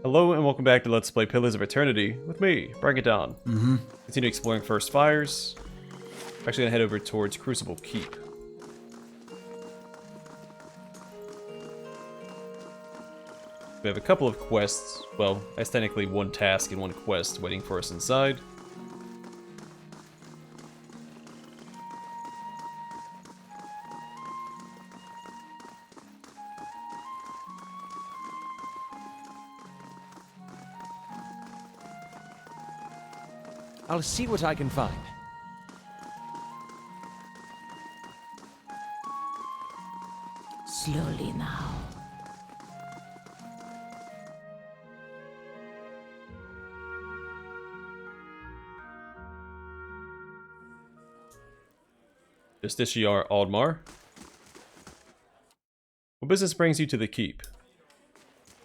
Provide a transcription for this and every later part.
Hello and welcome back to Let's Play Pillars of Eternity with me, Bring It Down. Continue exploring First Fires. I'm actually gonna head over towards Crucible Keep. We have a couple of quests. Well, that's technically one task and one quest waiting for us inside. I'll see what I can find. Slowly now. Justiciar Aldmar. What business brings you to the keep?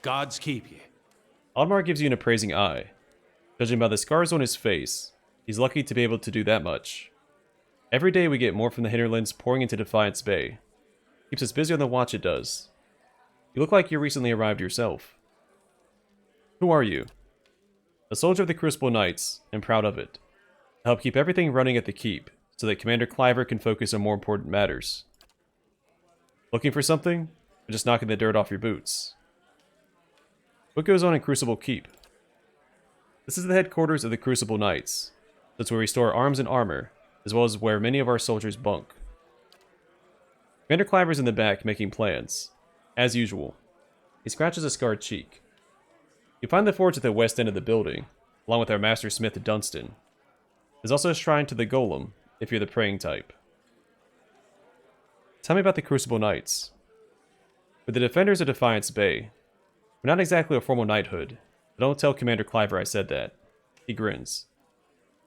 Gods keep you. Aldmar gives you an appraising eye. Judging by the scars on his face, he's lucky to be able to do that much. Every day we get more from the hinterlands pouring into Defiance Bay. Keeps us busy on the watch, it does. You look like you recently arrived yourself. Who are you? A soldier of the Crucible Knights, and proud of it. I help keep everything running at the keep, so that Commander Cliver can focus on more important matters. Looking for something? Or just knocking the dirt off your boots? What goes on in Crucible Keep? This is the headquarters of the Crucible Knights. That's where we store arms and armor, as well as where many of our soldiers bunk. Commander Cliver's in the back making plans. As usual. He scratches a scarred cheek. You find the forge at the west end of the building, along with our Master Smith Dunstan. There's also a shrine to the Golem, if you're the praying type. Tell me about the Crucible Knights. We're the defenders of Defiance Bay. We're not exactly a formal knighthood, but don't tell Commander Cliver I said that. He grins.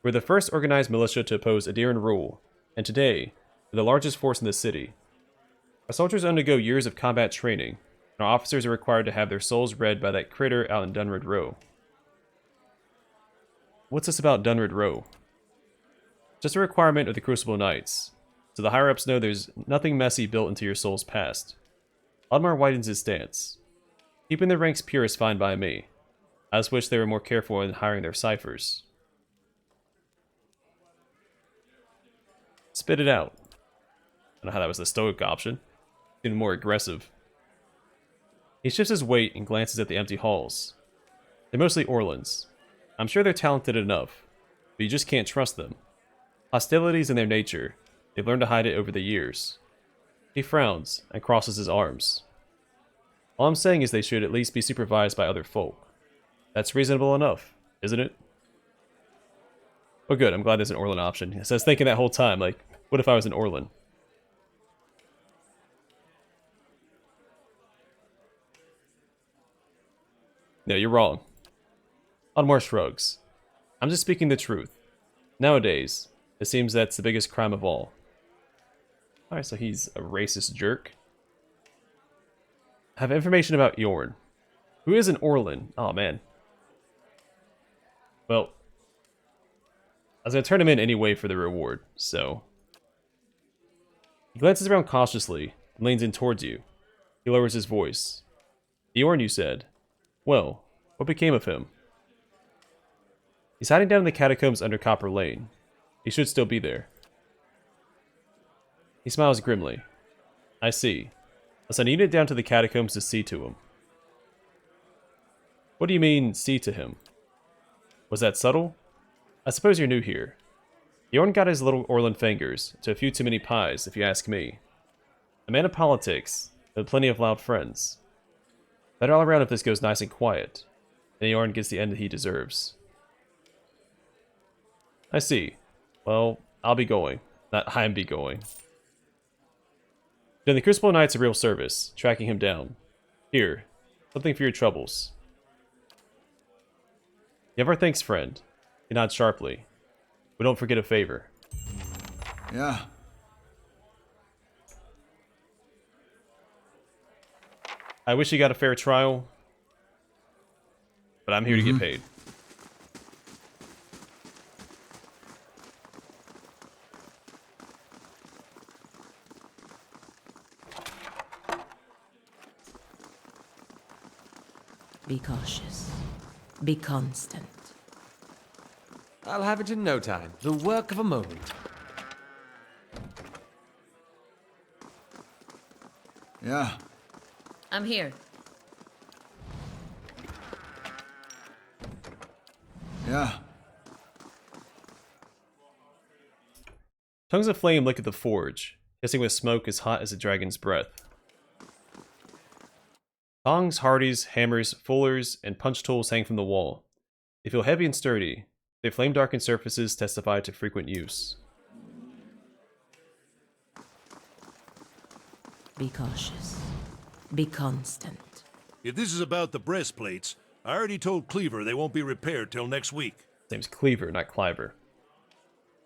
We're the first organized militia to oppose Adiran rule, and today, we're the largest force in the city. Our soldiers undergo years of combat training, and our officers are required to have their souls read by that critter out in Dunrid Row. What's this about Dunrid Row? Just a requirement of the Crucible Knights, so the higher-ups know there's nothing messy built into your soul's past. Aldmar widens his stance. Keeping the ranks pure is fine by me. I just wish they were more careful in hiring their ciphers. Spit it out. I don't know how that was the stoic option. Even more aggressive. He shifts his weight and glances at the empty halls. They're mostly Orlans. I'm sure they're talented enough, but you just can't trust them. Hostility's in their nature. They've learned to hide it over the years. He frowns and crosses his arms. All I'm saying is they should at least be supervised by other folk. That's reasonable enough, isn't it? Oh good, I'm glad there's an Orlan option. So I was thinking that whole time, like, what if I was an Orlan? No, you're wrong. Aldmar shrugs. I'm just speaking the truth. Nowadays, it seems that's the biggest crime of all. Alright, so he's a racist jerk. I have information about Yorn. Who is an Orlan? Oh man. Well, I was going to turn him in anyway for the reward, so... He glances around cautiously and leans in towards you. He lowers his voice. Yorn, you said. Well, what became of him? He's hiding down in the catacombs under Copper Lane. He should still be there. He smiles grimly. I see. I'll send a unit down to the catacombs to see to him. What do you mean, see to him? Was that subtle? I suppose you're new here. Yorn got his little Orlan fingers to a few too many pies, if you ask me. A man of politics, with plenty of loud friends. Better all around if this goes nice and quiet, and Yorn gets the end he deserves. I see. Well, I'll be going. Not I'm be going. Doing the Crucible Knights a real service, tracking him down. Here, something for your troubles. You have our thanks, friend. He nods sharply. We don't forget a favor. Yeah. I wish you got a fair trial, but I'm here to get paid. Be cautious. Be constant. I'll have it in no time. The work of a moment. Yeah. I'm here. Yeah. Tongues of flame lick at the forge, hissing with smoke as hot as a dragon's breath. Tongs, hardies, hammers, fullers, and punch tools hang from the wall. They feel heavy and sturdy. Their flame-darkened surfaces testify to frequent use. Be cautious. Be constant. If this is about the breastplates, I already told Cleaver they won't be repaired till next week. His name's Cleaver, not Cliver.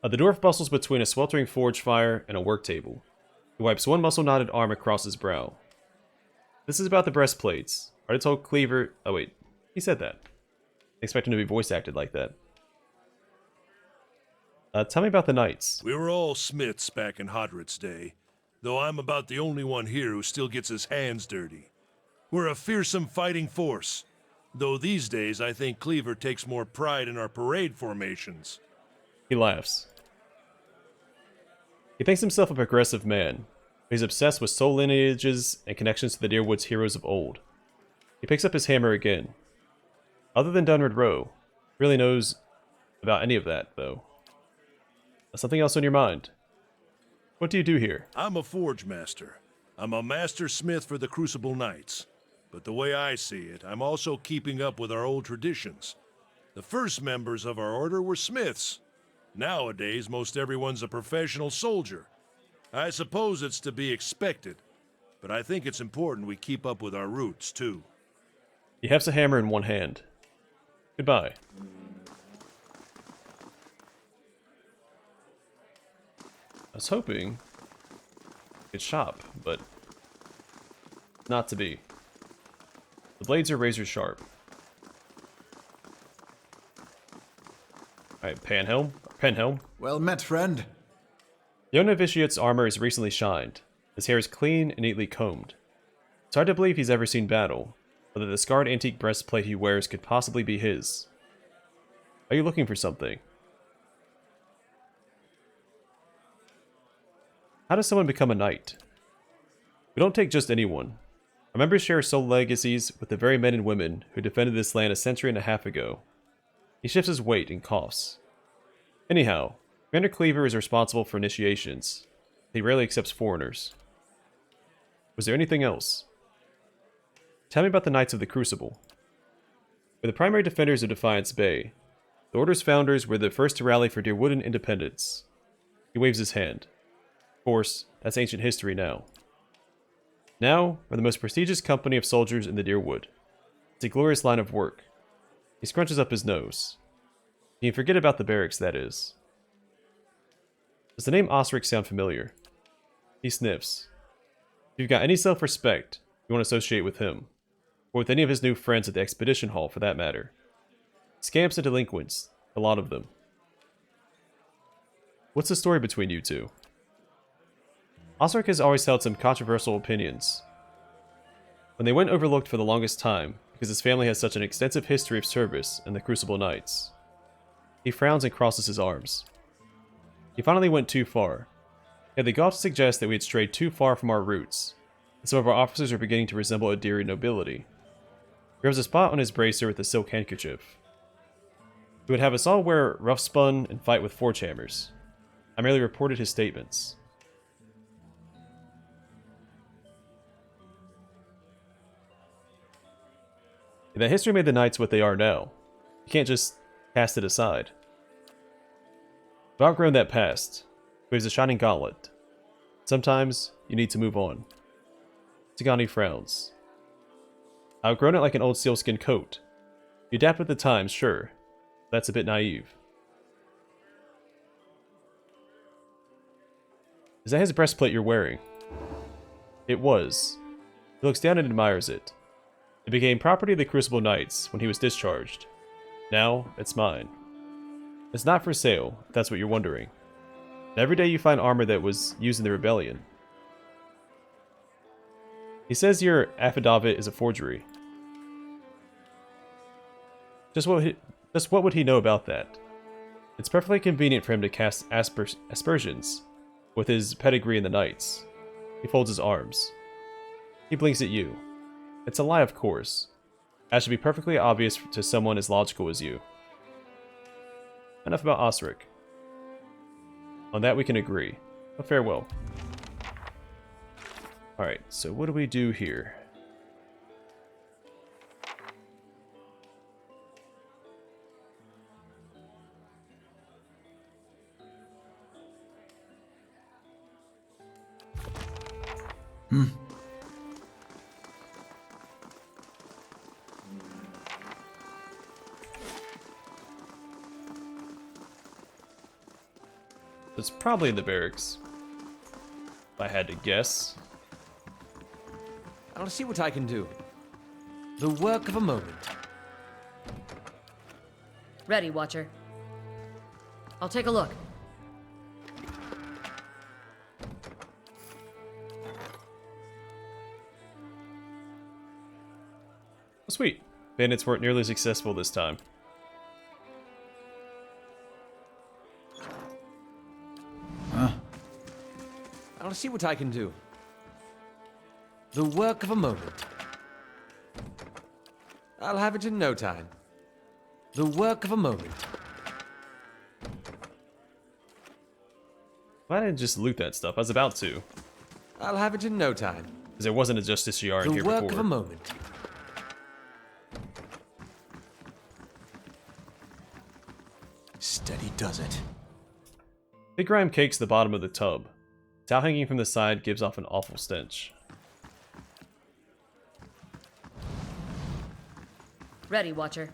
The dwarf bustles between a sweltering forge fire and a work table. He wipes one muscle-knotted arm across his brow. This is about the breastplates. I already told Cleaver... Oh wait, he said that. I expect him to be voice acted like that. Tell me about the knights. We were all smiths back in Hodred's day, though I'm about the only one here who still gets his hands dirty. We're a fearsome fighting force, though these days I think Cleaver takes more pride in our parade formations. He laughs. He thinks himself a progressive man. He's obsessed with soul lineages and connections to the Deerwood's heroes of old. He picks up his hammer again. Other than Dunred Row, he really knows about any of that, though. Something else on your mind? What do you do here? I'm a forge master. I'm a master smith for the Crucible Knights. But the way I see it, I'm also keeping up with our old traditions. The first members of our order were smiths. Nowadays, most everyone's a professional soldier. I suppose it's to be expected, but I think it's important we keep up with our roots, too. He hefts a hammer in one hand. Goodbye. I was hoping we could shop, but not to be. The blades are razor sharp. Alright, Penhelm. Well met, friend. The novitiate's armor is recently shined. His hair is clean and neatly combed. It's hard to believe he's ever seen battle, or that the scarred antique breastplate he wears could possibly be his. Are you looking for something? How does someone become a knight? We don't take just anyone. Our members share soul legacies with the very men and women who defended this land a century and a half ago. He shifts his weight and coughs. Anyhow, Commander Cleaver is responsible for initiations. He rarely accepts foreigners. Was there anything else? Tell me about the Knights of the Crucible. We're the primary defenders of Defiance Bay. The Order's founders were the first to rally for Deerwooden independence. He waves his hand. Of course, that's ancient history now. Now, we're the most prestigious company of soldiers in the Deerwood. It's a glorious line of work. He scrunches up his nose. You can forget about the barracks, that is. Does the name Osric sound familiar? He sniffs. If you've got any self-respect, you won't associate with him. Or with any of his new friends at the Expedition Hall, for that matter. Scamps and delinquents. A lot of them. What's the story between you two? Osric has always held some controversial opinions. When they went overlooked for the longest time, because his family has such an extensive history of service in the Crucible Knights. He frowns and crosses his arms. He finally went too far. He had the gall to suggest that we had strayed too far from our roots, and some of our officers are beginning to resemble a Deary nobility. He rubs a spot on his bracer with a silk handkerchief. He would have us all wear rough spun and fight with forge hammers. I merely reported his statements. That history made the Knights what they are now. You can't just cast it aside. We've outgrown that past. Waves a shining gauntlet. Sometimes, you need to move on. Tagani frowns. I've outgrown it like an old sealskin coat. You adapt with the times, sure. That's a bit naive. Is that his breastplate you're wearing? It was. He looks down and admires it. It became property of the Crucible Knights when he was discharged. Now, it's mine. It's not for sale, if that's what you're wondering. And every day you find armor that was used in the rebellion. He says your affidavit is a forgery. Just what would he know about that? It's perfectly convenient for him to cast aspersions with his pedigree in the Knights. He folds his arms. He blinks at you. It's a lie, of course. That should be perfectly obvious to someone as logical as you. Enough about Osric. On that we can agree. But farewell. Alright, so what do we do here? It's probably in the barracks. If I had to guess. I'll see what I can do. The work of a moment. Ready, Watcher. I'll take a look. Oh, sweet. Bandits weren't nearly as successful this time. I'll see what I can do. The work of a moment. I'll have it in no time. The work of a moment. Why didn't I just loot that stuff? I was about to. I'll have it in no time. Because there wasn't a Justiciar in The here work before. of a moment. Steady does it. Big grime cakes the bottom of the tub. Towel hanging from the side gives off an awful stench. Ready, Watcher.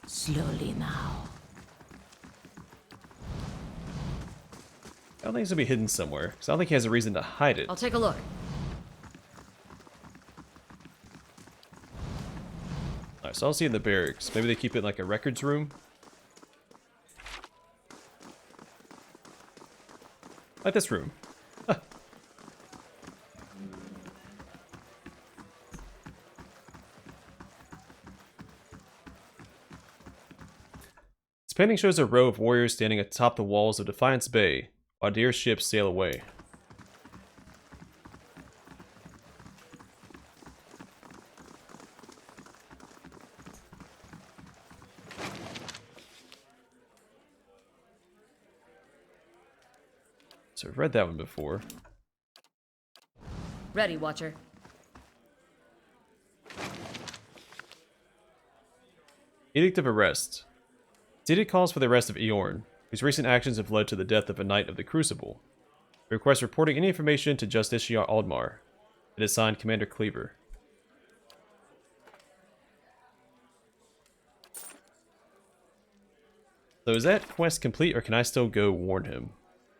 Slowly now. I don't think it's gonna be hidden somewhere, because I don't think he has a reason to hide it. I'll take a look. Alright, so I'll see it in the barracks. Maybe they keep it in like a records room? Like this room. This painting shows a row of warriors standing atop the walls of Defiance Bay, while dear ships sail away. So I've read that one before. Ready, Watcher. Edict of Arrest. This edict calls for the arrest of Eorn, whose recent actions have led to the death of a knight of the Crucible. It requests reporting any information to Justiciar Aldmar. It is signed Commander Cleaver. So is that quest complete, or can I still go warn him?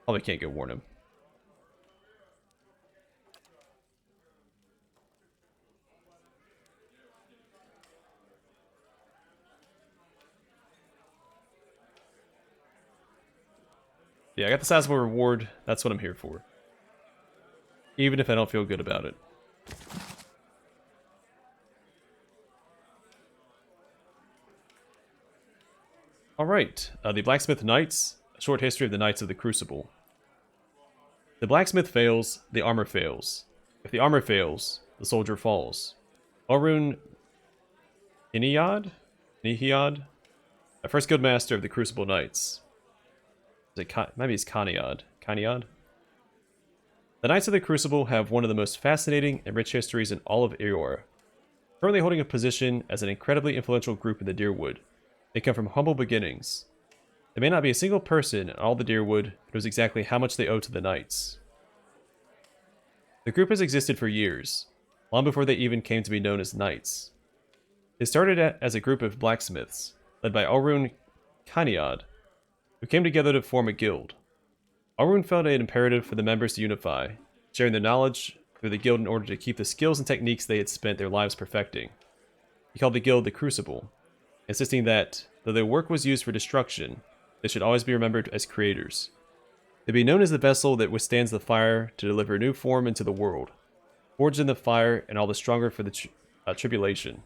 Probably can't go warn him. Yeah, I got the sizable reward. That's what I'm here for. Even if I don't feel good about it. Alright, the Blacksmith Knights. A short history of the Knights of the Crucible. The blacksmith fails, the armor fails. If the armor fails, the soldier falls. Orun Nihiad? A first guildmaster of the Crucible Knights. Maybe it's Kaniad. Kaniad? The Knights of the Crucible have one of the most fascinating and rich histories in all of Eora. Currently holding a position as an incredibly influential group in the Deerwood, they come from humble beginnings. There may not be a single person in all the Deerwood who knows exactly how much they owe to the Knights. The group has existed for years, long before they even came to be known as Knights. They started as a group of blacksmiths, led by Orun Kaniad, who came together to form a guild. Orun felt it imperative for the members to unify, sharing their knowledge through the guild in order to keep the skills and techniques they had spent their lives perfecting. He called the guild the Crucible, insisting that, though their work was used for destruction, they should always be remembered as creators. They'd be known as the vessel that withstands the fire to deliver new form into the world, forged in the fire and all the stronger for the tribulation.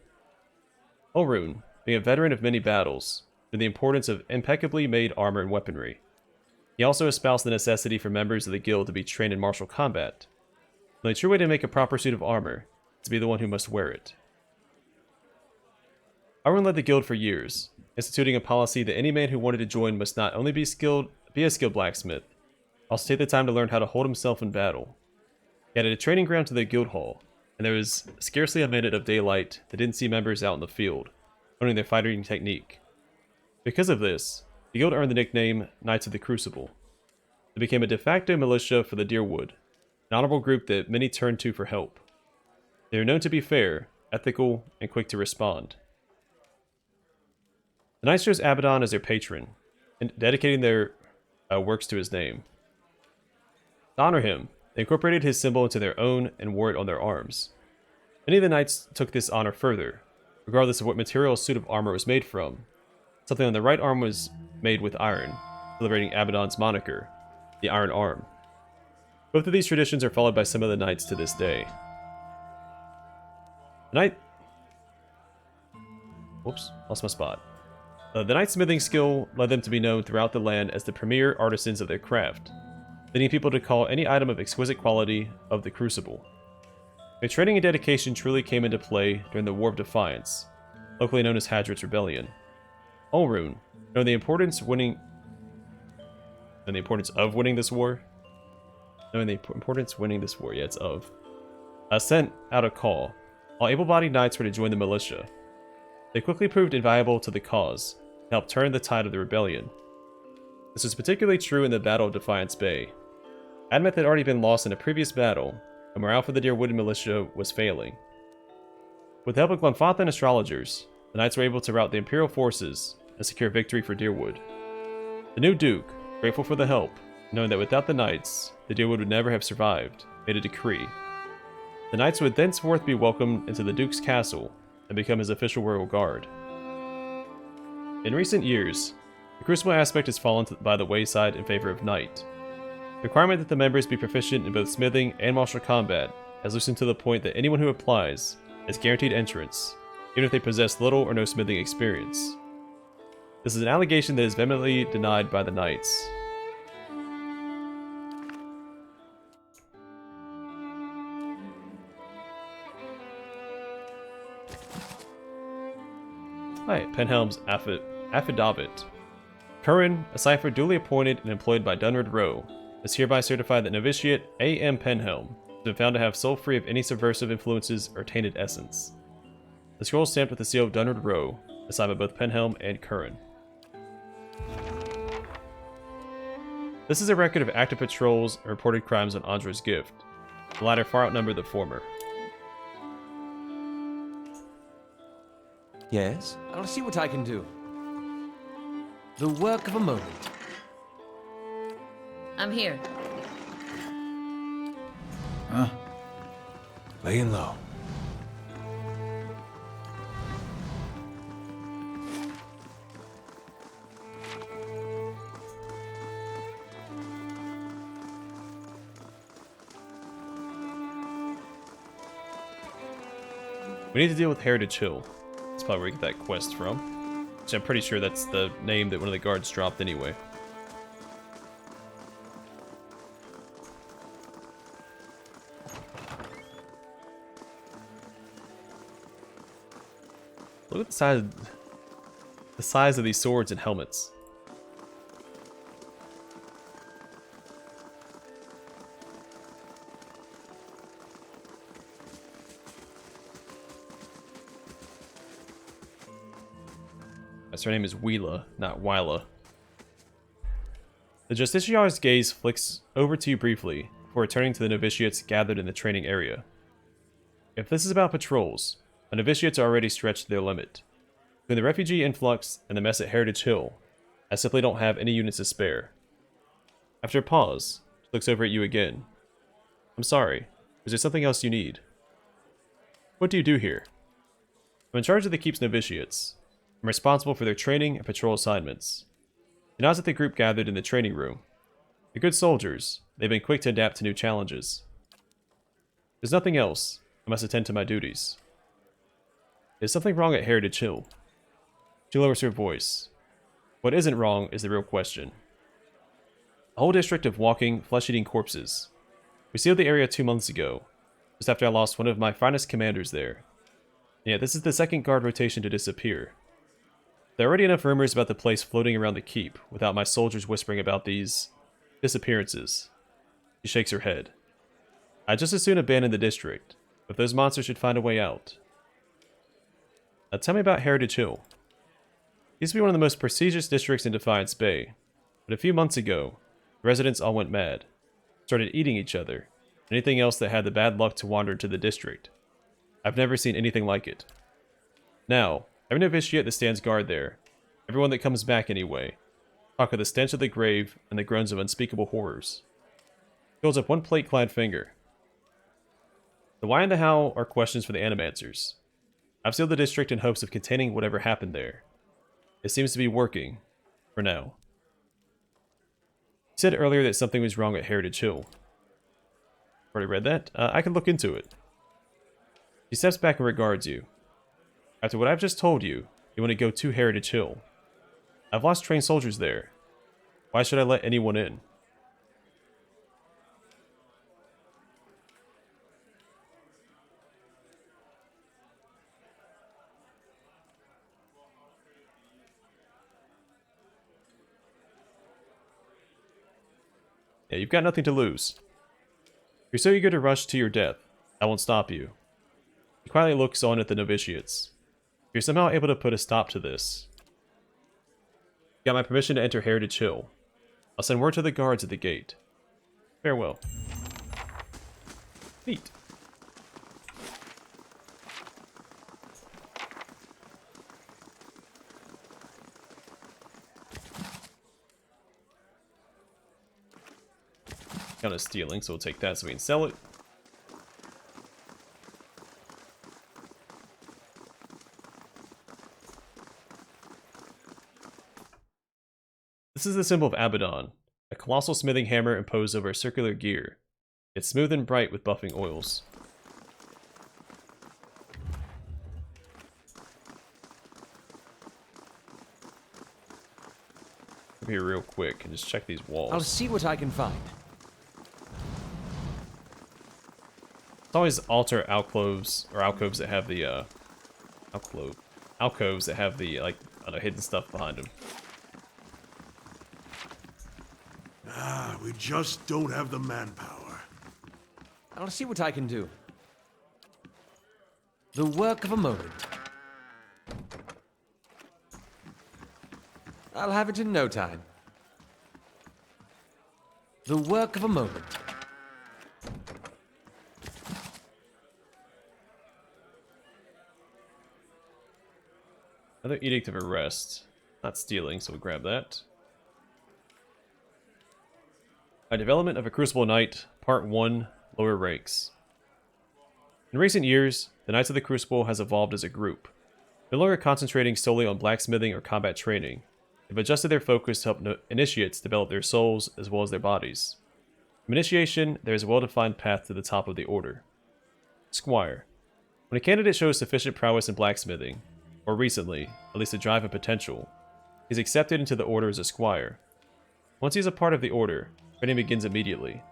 Olrune, being a veteran of many battles, knew the importance of impeccably made armor and weaponry. He also espoused the necessity for members of the guild to be trained in martial combat. The only true way to make a proper suit of armor is to be the one who must wear it. Olrune led the guild for years, instituting a policy that any man who wanted to join must not only be a skilled blacksmith, also take the time to learn how to hold himself in battle. He added a training ground to the guild hall, and there was scarcely a minute of daylight that didn't see members out in the field, learning their fighting technique. Because of this, the guild earned the nickname Knights of the Crucible. They became a de facto militia for the Deerwood, an honorable group that many turned to for help. They are known to be fair, ethical, and quick to respond. The Knights chose Abaddon as their patron, and dedicating their works to his name. To honor him, they incorporated his symbol into their own and wore it on their arms. Many of the Knights took this honor further, regardless of what material a suit of armor was made from. Something on the right arm was made with iron, celebrating Abaddon's moniker, the Iron Arm. Both of these traditions are followed by some of the Knights to this day. Whoops, lost my spot. The Knight's smithing skill led them to be known throughout the land as the premier artisans of their craft, leading people to call any item of exquisite quality of the Crucible. Their training and dedication truly came into play during the War of Defiance, locally known as Hadrit's Rebellion. Olrune, knowing the importance of winning this war, sent out a call. All able-bodied knights were to join the militia. They quickly proved invaluable to the cause, and helped turn the tide of the rebellion. This was particularly true in the Battle of Defiance Bay. Admeth had already been lost in a previous battle, and morale for the Deerwood militia was failing. With the help of Glenfathan astrologers, the knights were able to rout the Imperial forces and secure victory for Deerwood. The new Duke, grateful for the help, knowing that without the knights, the Deerwood would never have survived, made a decree. The knights would thenceforth be welcomed into the Duke's castle and become his official royal guard. In recent years, the Crucible aspect has fallen by the wayside in favor of Knight. The requirement that the members be proficient in both smithing and martial combat has loosened to the point that anyone who applies is guaranteed entrance, even if they possess little or no smithing experience. This is an allegation that is vehemently denied by the Knights. Hi, Penhelm's affidavit. Curran, a cipher duly appointed and employed by Dunred Rowe, is hereby certified that Novitiate A.M. Penhelm has been found to have soul free of any subversive influences or tainted essence. The scroll is stamped with the seal of Dunred Rowe, assigned by both Penhelm and Curran. This is a record of active patrols and reported crimes on Andra's Gift. The latter far outnumber the former. Yes? I'll see what I can do. The work of a moment. I'm here. Huh? Laying low. We need to deal with Heritage Hill. That's probably where we get that quest from. Which I'm pretty sure that's the name that one of the guards dropped anyway. Look at the size of these swords and helmets. Her name is Wheela, not Wyla. The Justiciar's gaze flicks over to you briefly, before returning to the novitiates gathered in the training area. If this is about patrols, the novitiates are already stretched to their limit. Between the refugee influx and the mess at Heritage Hill, I simply don't have any units to spare. After a pause, she looks over at you again. I'm sorry, is there something else you need? What do you do here? I'm in charge of the Keep's novitiates. I'm responsible for their training and patrol assignments. He nods at the group gathered in the training room. They're good soldiers. They've been quick to adapt to new challenges. There's nothing else. I must attend to my duties. Is something wrong at Heritage Hill? She lowers her voice. What isn't wrong is the real question. A whole district of walking, flesh-eating corpses. We sealed the area 2 months ago, just after I lost one of my finest commanders there. And yet this is the second guard rotation to disappear. There are already enough rumors about the place floating around the keep, without my soldiers whispering about these disappearances. She shakes her head. I'd just as soon abandon the district, but those monsters should find a way out. Now tell me about Heritage Hill. It used to be one of the most prestigious districts in Defiance Bay, but a few months ago, the residents all went mad, started eating each other, and anything else that had the bad luck to wander into the district. I've never seen anything like it. Now, every novitiate that stands guard there, everyone that comes back anyway, talk of the stench of the grave and the groans of unspeakable horrors. He holds up one plate-clad finger. The why and the how are questions for the animancers. I've sealed the district in hopes of containing whatever happened there. It seems to be working, for now. You said earlier that something was wrong at Heritage Hill. Already read that? I can look into it. She steps back and regards you. After what I've just told you, you want to go to Heritage Hill. I've lost trained soldiers there. Why should I let anyone in? Yeah, you've got nothing to lose. You're so eager to rush to your death, I won't stop you. He quietly looks on at the novitiates. If you're somehow able to put a stop to this, you got my permission to enter Heritage Hill. I'll send word to the guards at the gate. Farewell. Neat. Kind of stealing, so we'll take that so we can sell it. This is the symbol of Abaddon, a colossal smithing hammer imposed over a circular gear. It's smooth and bright with buffing oils. Come here real quick and just check these walls. I'll see what I can find. It's always altar alcoves or alcoves that have the alcoves that have the like I don't know, hidden stuff behind them. We just don't have the manpower. I'll see what I can do. The work of a moment. I'll have it in no time. The work of a moment. Another Edict of Arrest. Not stealing, so we'll grab that. A development of a Crucible Knight, Part 1, Lower Ranks. In recent years, the Knights of the Crucible has evolved as a group. No longer concentrating solely on blacksmithing or combat training, they've adjusted their focus to help initiates develop their souls as well as their bodies. From initiation, there is a well-defined path to the top of the order. Squire. When a candidate shows sufficient prowess in blacksmithing, or recently, at least a drive and potential, he's accepted into the order as a squire. Once he's a part of the order, training begins immediately.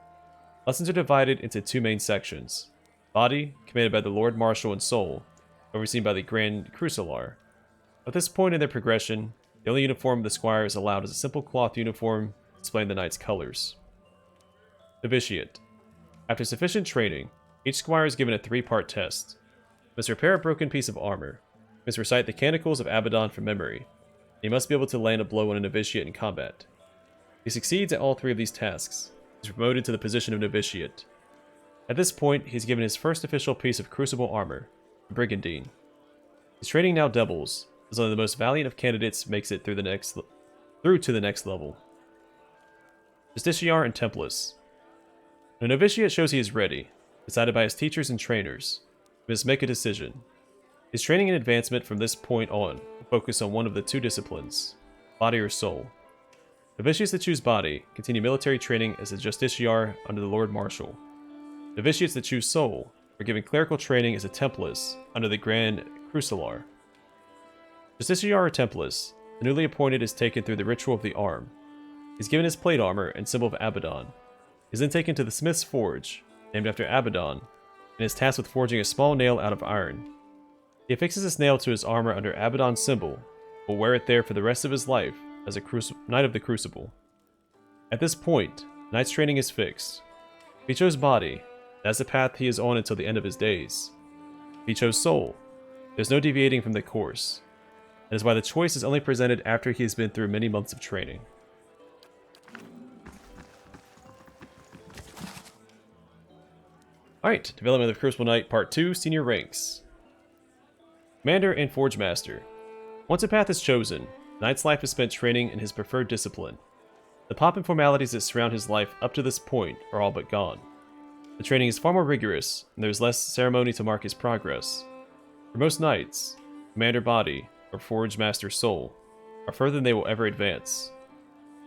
Lessons are divided into 2 main sections. Body, commanded by the Lord Marshal and Soul, overseen by the Grand Crucilar. At this point in their progression, the only uniform the squire is allowed is a simple cloth uniform displaying the knight's colors. Novitiate. After sufficient training, each squire is given a 3-part test. Must repair a broken piece of armor, must recite the Canticles of Abaddon from memory, and he must be able to land a blow on a novitiate in combat. If he succeeds at all 3 of these tasks, he is promoted to the position of novitiate. At this point, he is given his first official piece of Crucible armor, the Brigandine. His training now doubles, as only the most valiant of candidates makes it through to the next level. Justiciar and Templus. When a novitiate shows he is ready, decided by his teachers and trainers, he must make a decision. His training and advancement from this point on will focus on one of the two disciplines, body or soul. Novitiates that choose body continue military training as a justiciar under the Lord Marshal. Novitiates that choose soul are given clerical training as a templars under the Grand Crucilar. Justiciar or templars, the newly appointed, is taken through the ritual of the arm. He's given his plate armor and symbol of Abaddon. He's then taken to the smith's forge, named after Abaddon, and is tasked with forging a small nail out of iron. He affixes this nail to his armor under Abaddon's symbol, will wear it there for the rest of his life as a Knight of the Crucible. At this point, Knight's training is fixed. If he chose body, that's the path he is on until the end of his days. If he chose soul, there's no deviating from the course. That is why the choice is only presented after he has been through many months of training. Alright, development of Crucible Knight Part 2, Senior Ranks. Commander and Forge Master. Once a path is chosen, the Knight's life is spent training in his preferred discipline. The pomp and formalities that surround his life up to this point are all but gone. The training is far more rigorous, and there is less ceremony to mark his progress. For most Knights, Commander Body, or Forge Master Soul, are further than they will ever advance.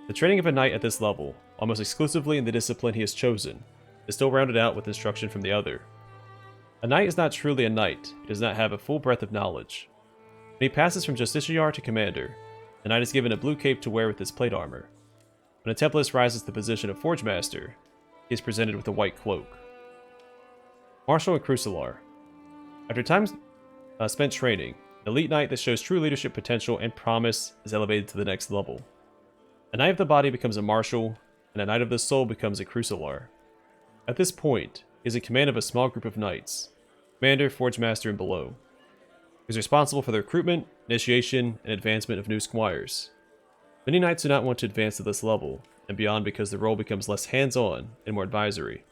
The training of a Knight at this level, almost exclusively in the discipline he has chosen, is still rounded out with instruction from the other. A Knight is not truly a Knight, he does not have a full breadth of knowledge. When he passes from Justiciar to Commander, the Knight is given a blue cape to wear with his plate armor. When a Templars rises to the position of Forge Master, he is presented with a white cloak. Marshal and Crucilar. After time spent training, an elite Knight that shows true leadership potential and promise is elevated to the next level. A Knight of the Body becomes a Marshal, and a Knight of the Soul becomes a Crucilar. At this point, he is in command of a small group of Knights, Commander, Forge Master, and below. He is responsible for the recruitment, initiation, and advancement of new squires. Many Knights do not want to advance to this level, and beyond because the role becomes less hands-on and more advisory.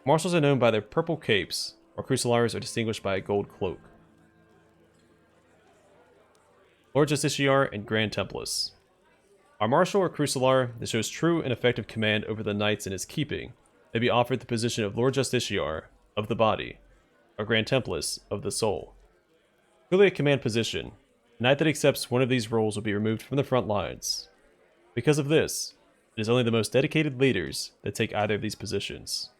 Marshals are known by their purple capes, while Crucilars are distinguished by a gold cloak. Lord Justiciar and Grand Templars. Our Marshal or Crucilar that shows true and effective command over the Knights in his keeping may be offered the position of Lord Justiciar of the Body, or Grand Templars of the Soul. Truly a command position, a Knight that accepts one of these roles will be removed from the front lines. Because of this, it is only the most dedicated leaders that take either of these positions.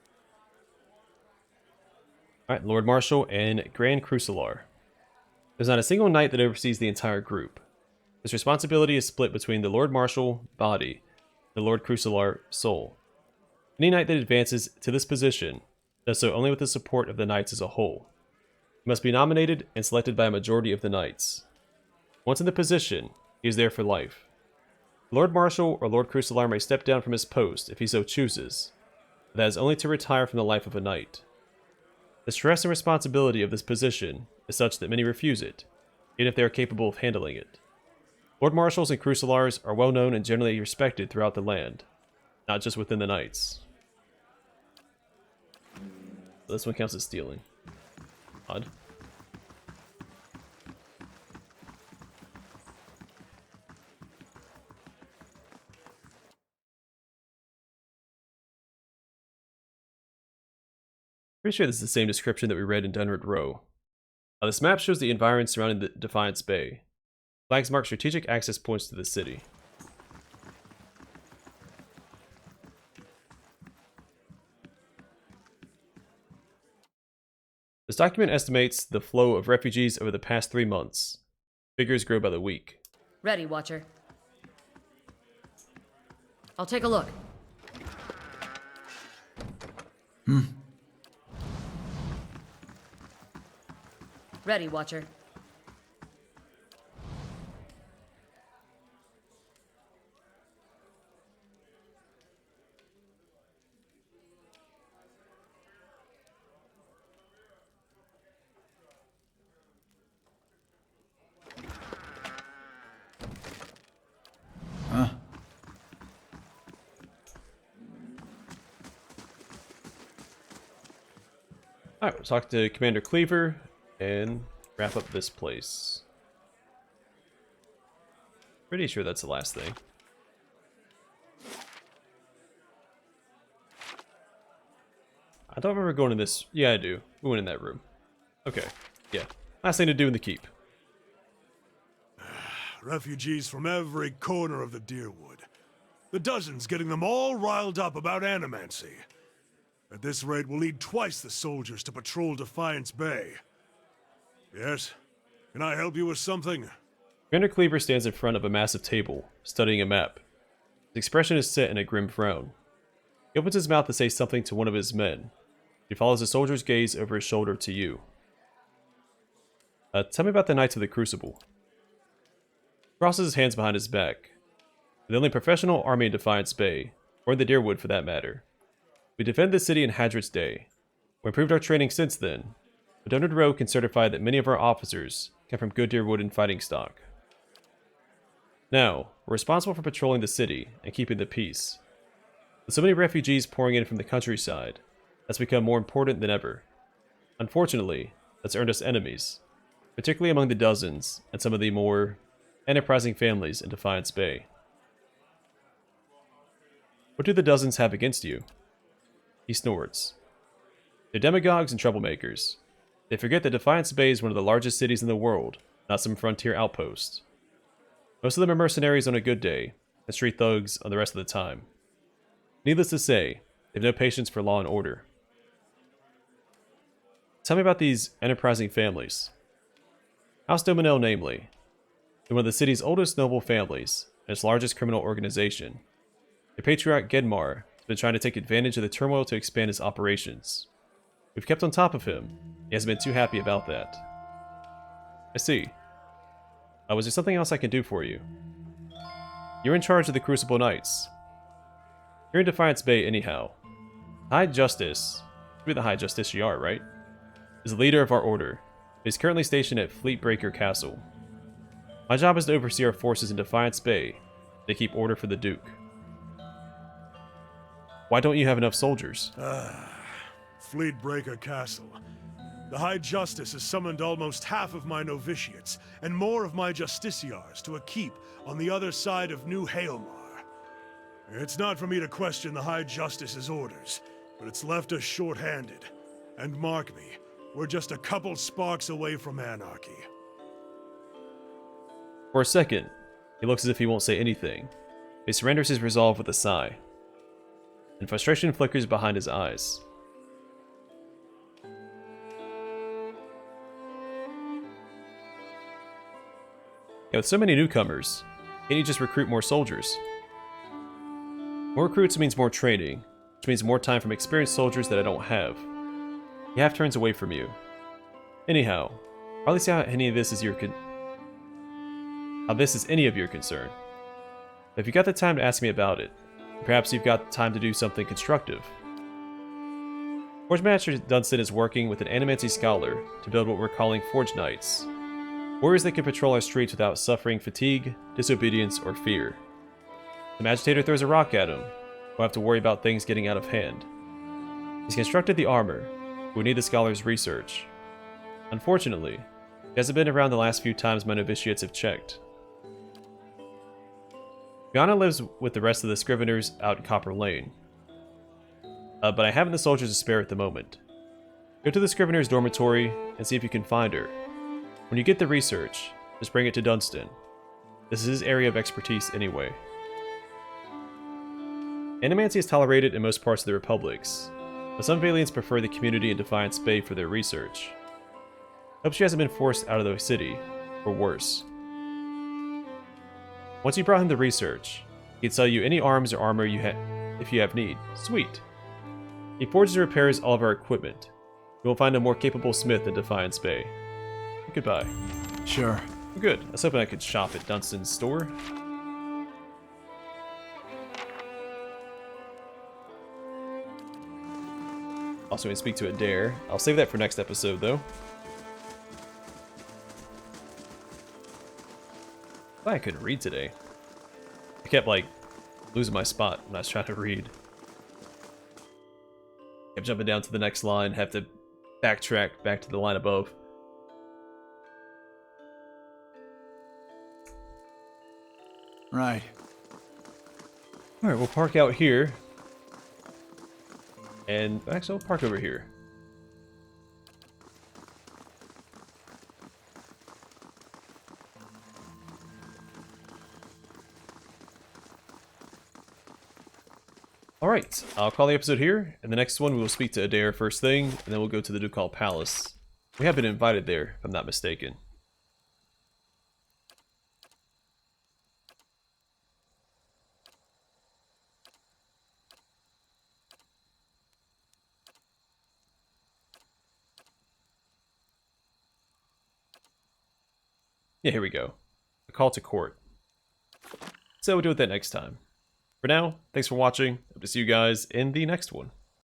Alright, Lord Marshal and Grand Crucilar. There's not a single Knight that oversees the entire group. This responsibility is split between the Lord Marshal, Body, and the Lord Crucilar, Soul. Any Knight that advances to this position does so only with the support of the Knights as a whole. He must be nominated and selected by a majority of the Knights. Once in the position, he is there for life. Lord Marshal or Lord Crucilar may step down from his post if he so chooses, but that is only to retire from the life of a Knight. The stress and responsibility of this position is such that many refuse it, even if they are capable of handling it. Lord Marshals and Crucilars are well known and generally respected throughout the land, not just within the Knights. This one counts as stealing. Odd. Pretty sure this is the same description that we read in Dunred Row. This map shows the environment surrounding the Defiance Bay. Flags mark strategic access points to the city. This document estimates the flow of refugees over the past 3 months. Figures grow by the week. Ready, Watcher. I'll take a look. Ready, Watcher. Alright, we'll talk to Commander Cleaver and wrap up this place. Pretty sure that's the last thing. I don't remember going to this. Yeah, I do. We went in that room. Okay, yeah. Last thing to do in the keep. Refugees from every corner of the Deerwood. The dozens getting them all riled up about animancy. At this rate, we'll need twice the soldiers to patrol Defiance Bay. Yes? Can I help you with something? Commander Cleaver stands in front of a massive table, studying a map. His expression is set in a grim frown. He opens his mouth to say something to one of his men. He follows the soldier's gaze over his shoulder to you. Tell me about the Knights of the Crucible. He crosses his hands behind his back. We're the only professional army in Defiance Bay, or in the Deerwood for that matter. We defended the city in Hadrit's Day. We improved our training since then, but Donald Rowe can certify that many of our officers come from good Deerwood and fighting stock. Now, we're responsible for patrolling the city and keeping the peace. With so many refugees pouring in from the countryside, that's become more important than ever. Unfortunately, that's earned us enemies, particularly among the dozens and some of the more enterprising families in Defiance Bay. What do the dozens have against you? He snorts. They're demagogues and troublemakers. They forget that Defiance Bay is one of the largest cities in the world, not some frontier outpost. Most of them are mercenaries on a good day, and street thugs on the rest of the time. Needless to say, they have no patience for law and order. Tell me about these enterprising families. House Dominel, namely. They're one of the city's oldest noble families, and its largest criminal organization. Their patriarch Gedmar has been trying to take advantage of the turmoil to expand his operations. We've kept on top of him. He hasn't been too happy about that. I see. Was there something else I can do for you? You're in charge of the Crucible Knights. You're in Defiance Bay anyhow. High Justice, you're the High Justiciar, right? Is the leader of our order. He's currently stationed at Fleetbreaker Castle. My job is to oversee our forces in Defiance Bay to keep order for the Duke. Why don't you have enough soldiers? Fleetbreaker Castle. The High Justice has summoned almost half of my novitiates and more of my justiciars to a keep on the other side of New Hailmar. It's not for me to question the High Justice's orders, but it's left us short-handed. And mark me, we're just a couple sparks away from anarchy. For a second, he looks as if he won't say anything. He surrenders his resolve with a sigh, and frustration flickers behind his eyes. Yeah, with so many newcomers, can't you just recruit more soldiers? More recruits means more training, which means more time from experienced soldiers that I don't have. He half turns away from you. Anyhow, hardly see how any of this is any of your concern. But if you got the time to ask me about it, perhaps you've got time to do something constructive. Forge Master Dunstan is working with an animancy scholar to build what we're calling Forge Knights. Warriors that can patrol our streets without suffering fatigue, disobedience, or fear. If the Agitator throws a rock at him, we'll have to worry about things getting out of hand. He's constructed the armor, but we need the scholar's research. Unfortunately, he hasn't been around the last few times my novitiates have checked. Fiona lives with the rest of the Scriveners out in Copper Lane. But I haven't the soldiers to spare at the moment. Go to the Scrivener's dormitory and see if you can find her. When you get the research, just bring it to Dunstan. This is his area of expertise anyway. Animancy is tolerated in most parts of the Republics, but some Valiants prefer the community in Defiance Bay for their research. Hope she hasn't been forced out of the city, or worse. Once you brought him the research, he can sell you any arms or armor if you have need. Sweet. He forges and repairs all of our equipment. You won't find a more capable smith in Defiance Bay. Goodbye. Sure. Good. I was hoping I could shop at Dunstan's store. Also, we speak to Adair. I'll save that for next episode, though. I couldn't read today. I kept, like, losing my spot when I was trying to read. Kept jumping down to the next line, have to backtrack back to the line above. Right. Alright, we'll park out here. And actually, we'll park over here. Alright, I'll call the episode here. In the next one, we will speak to Adair first thing, and then we'll go to the Ducal Palace. We have been invited there, if I'm not mistaken. Yeah, here we go. A call to court. So we'll do it that next time. For now, thanks for watching. Hope to see you guys in the next one.